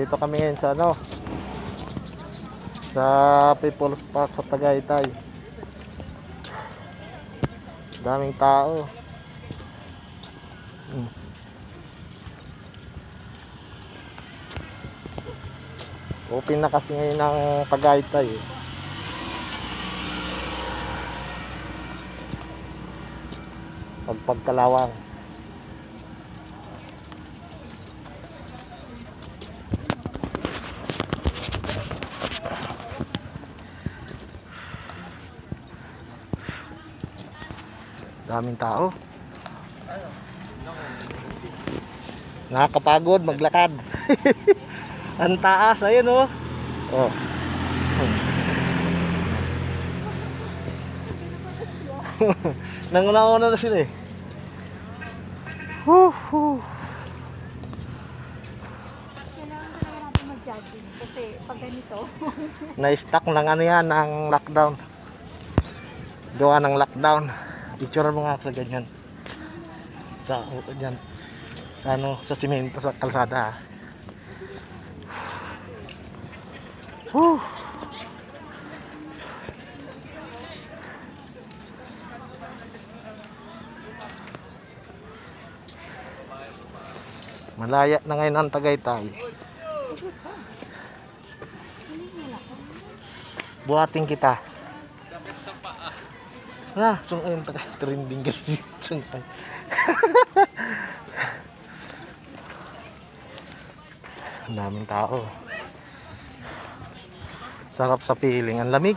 Nandito kami ngayon sa ano, sa People's Park sa Tagaytay. Daming tao. Open na kasi ngayon ang Tagaytay eh. Pagkalawang. Daming tao. Nakakapagod maglakad. Ang taas, ayun oh. Oh. Nanguna-una na sila eh. Kailangan talaga natin mag-jogging kasi pag ganito Na-stuck ng ano yan, ng lockdown. Gawa ng lockdown. Itsura mo nga sa ganyan. Sa dyan. Sa ano, sa simento, sa kalsada. Malaya na ngayon ang Tagaytay. Buhatin kita. Ayun, trending ganyan. Sungay. Ang daming tao. Sarap sa piling. Ang lamig.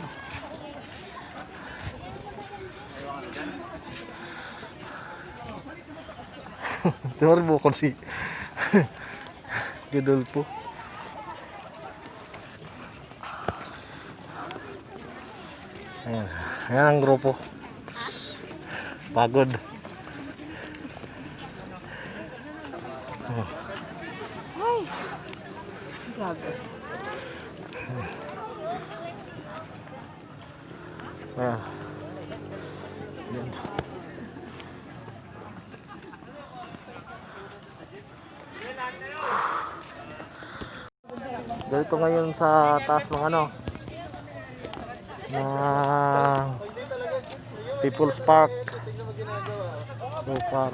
Turbo ko si Gudulpo. Ayan. Ayan ang grupo. Pagod. ay grabe. Ayan. Ayan. Dito ngayon sa taas ng ano, ng People's Park. So far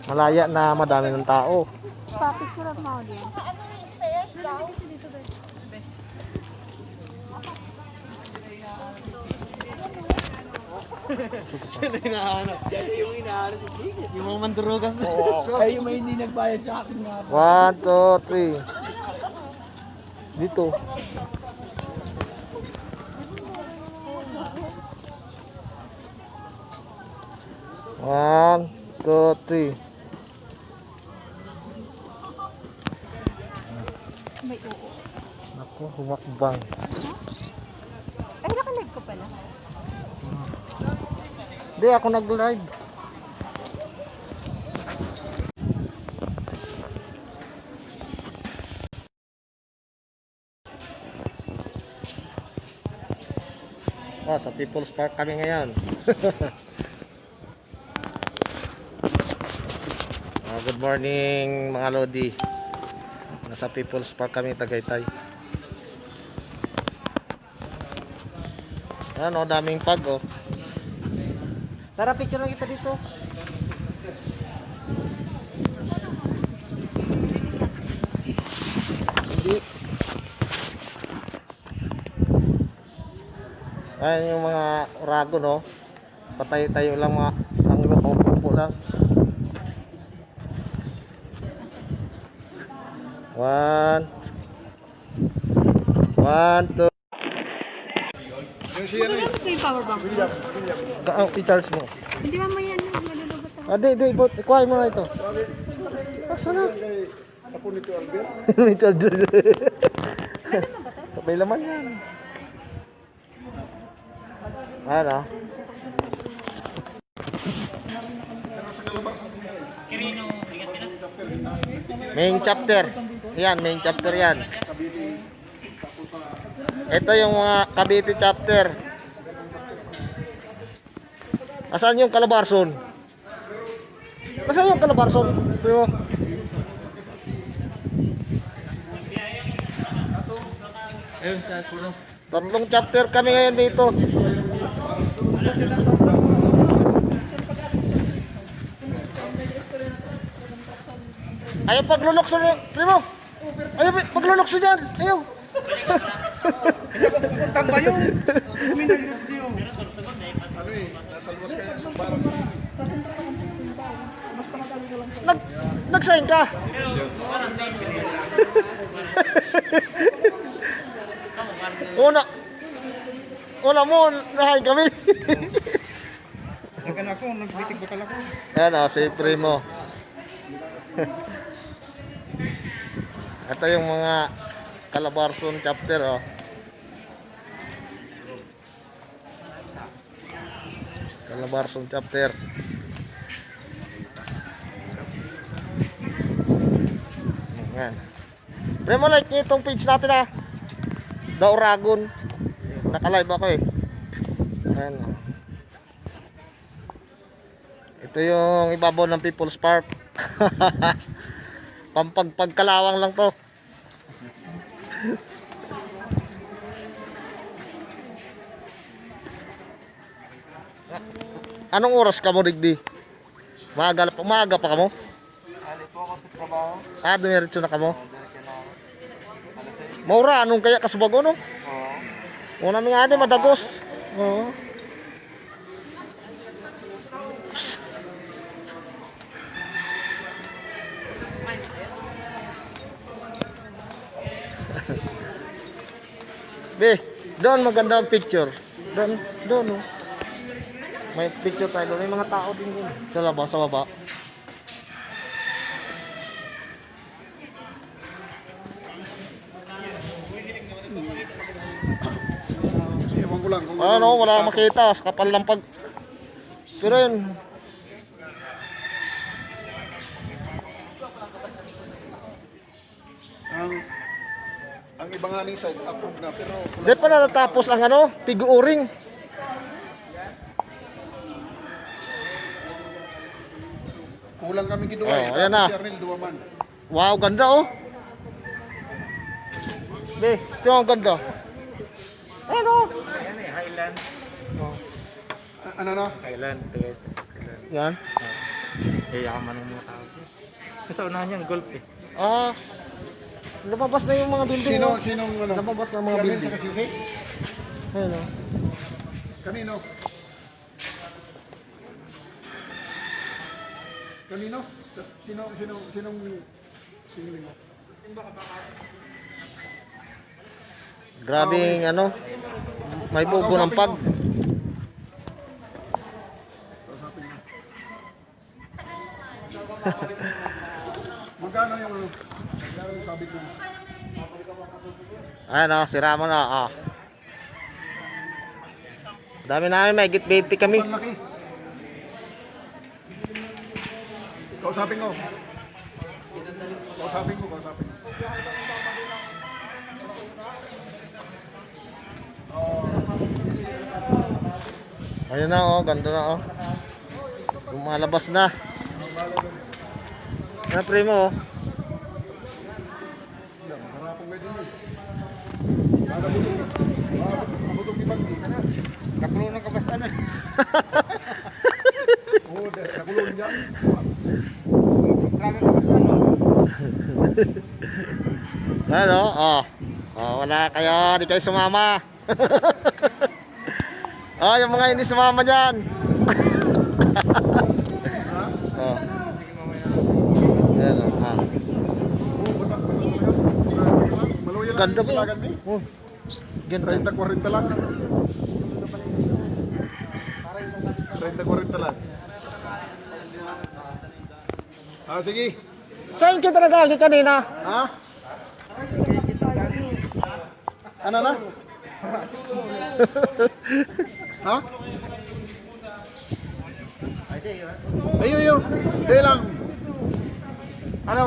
malaya na, madami ng tao. Papicturean mo ako diyan. Hinahanap. Yan yung hinahanap ko. Yung mga mandurugas na. Ay, yung may hindi nagbayad sa akin nga. 1, 2, 3. Dito. One, two, three. May oo. Naku, humakbang. Ay, naka-live ko pala. Hindi, ako nag-live. Sa People's Park kami ngayon. Good morning mga Lodi. Nasa People's Park kami, Tagaytay. Ano, daming pag oh. Tara, picture na kita dito. Hindi. Ayan yung mga urago no. Patay-tayo lang mga, ang iba paupo lang. 1, 2. Magkano ko yung power bank? I-charge mo. Hindi ba yan malulubat ako? Di, ikuhay mo na ito. Asa na? Ako nito, Albert. May charger. May laman yan. Ano? Main chapter. Yan, main chapter yan. Ito yung mga Cavite chapter. Asan yung Calabarzon? Asan yung Calabarzon? Pero Ayun, sa puno. Tatlong chapter kami ngayon dito. Ayaw paglulokso niya, primo. Ayaw paglulokso dyan. Ayaw. Tamba yun. Kuminagilot niyo. Ano eh, nasa luwas kaya sa parang Nagsayin ka. Una mo, nahain kami. Nagkan ako, nagbitig bakal ako. Ayan o, si Primo. Ito yung mga Calabarzon chapter o. Calabarzon chapter. Ayan. Primo, like nyo itong page natin ha. The Oragon. Naka-live ako eh. Ayan o. Ito yung ibabaw ng People's Park. Pampagkalawang lang to. Anong oras ka mo, Digdi? Maaga pa ka mo? Ali po ako sa trabaho. Dumiretso na ka mo? Maura, anong kaya kasubago no? Oo. Una mi nga di madagos. Oo. Be, doon maganda ang picture. Doon oh. May picture tayo doon. May mga tao din doon. Sa labas, sa baba. ewan ko lang kung Ano, wala akong makita. Sa kapal ng pag... Pero yun. ang iba nga ning side approved na pero Di pa natatapos ang ano, figuring. kulang kami giduwa. Oh, ayan na. Si Arnel duwa man. Wow, ganda oh. Be, ito ang ganda. Ayan oh. Ayan eh, Highland. Ano na? Highland, Highland. Yan. Yayaman ng mga tao. Sa unahan niyan, golf eh. Ah, lumabas na yung mga building. oh. Sinong ano? Lumabas na mga Si Arnel building. sa Sisi? Ayun oh. Kanino? Kanino? Sinong mo? Grabing ano, may bubo ng pag. Magkano yung ano? Magkano yung sabi ko? Ayan oh, sira mo na. Oh. Dami namin, may git 20 kami. Ang laki. Kausapin ko. Kausapin ko. Ayun na oh, ganda na oh. Lumalabas na. Na Primo oh. Harapong medyo yun. Para butong ibang di. Nakulo ng kabasan eh. Oo, nakulong dyan. Grabe kabasan oh. Ano? Oh. Oh, wala kayo, di kayo sumama. Oh, yung mga hindi sumama diyan. Oh. Ayan oh. Ah. Oo, basa mo yan. Maluya lang. Ganda ba? Talagan di. Oh. Ganda. 30-40 lang. 30-40 lang. Ah, sige. Saan kita nagagi kanina? Ha? Ano na? Ha? Ayun. Kaya lang. Ano?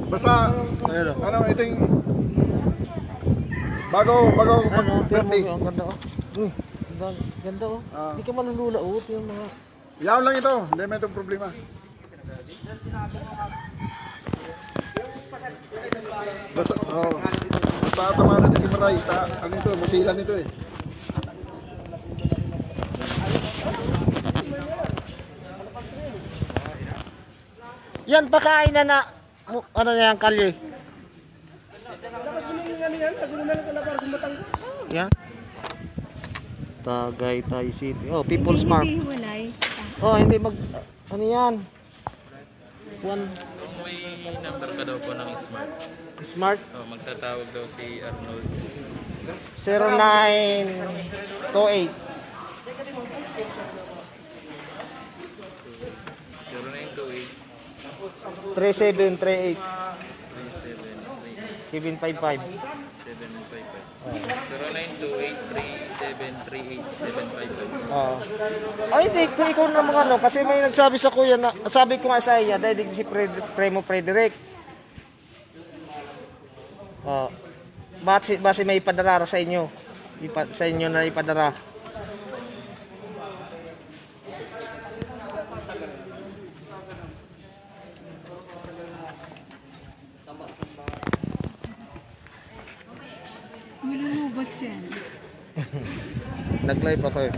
Basta, Ayun oh. ano, ito yung bago Ano, tiyan mo, 30. ang ganda oh. Ganda oh. Ah. Hindi ka malulula oh, yung mga... Yaw lang ito, hindi may itong problema. Basta, oh. Basta tama na din maray. Ano ito, masilan ito eh. Yan, pakain na ano na yan, kalye. Yan. Tagaytay City. Oh, People's Mart. Hindi hiwalay. Oh, hindi mag... Ano yan? One Kung may number ka daw po ng smart, Smart magtatawag daw si Arnold. 0928 0928 3738 3738 755. 0928-3738-755. Oh. Ay, di ko ikaw naman ano kasi may nagsabi sa kuya na sabi ko nga sa iya dahil si Premo Frederick. Oh. Base may ipadara sa inyo. Sa inyo na ipadara. Malulubot yan. Nag-live ako eh.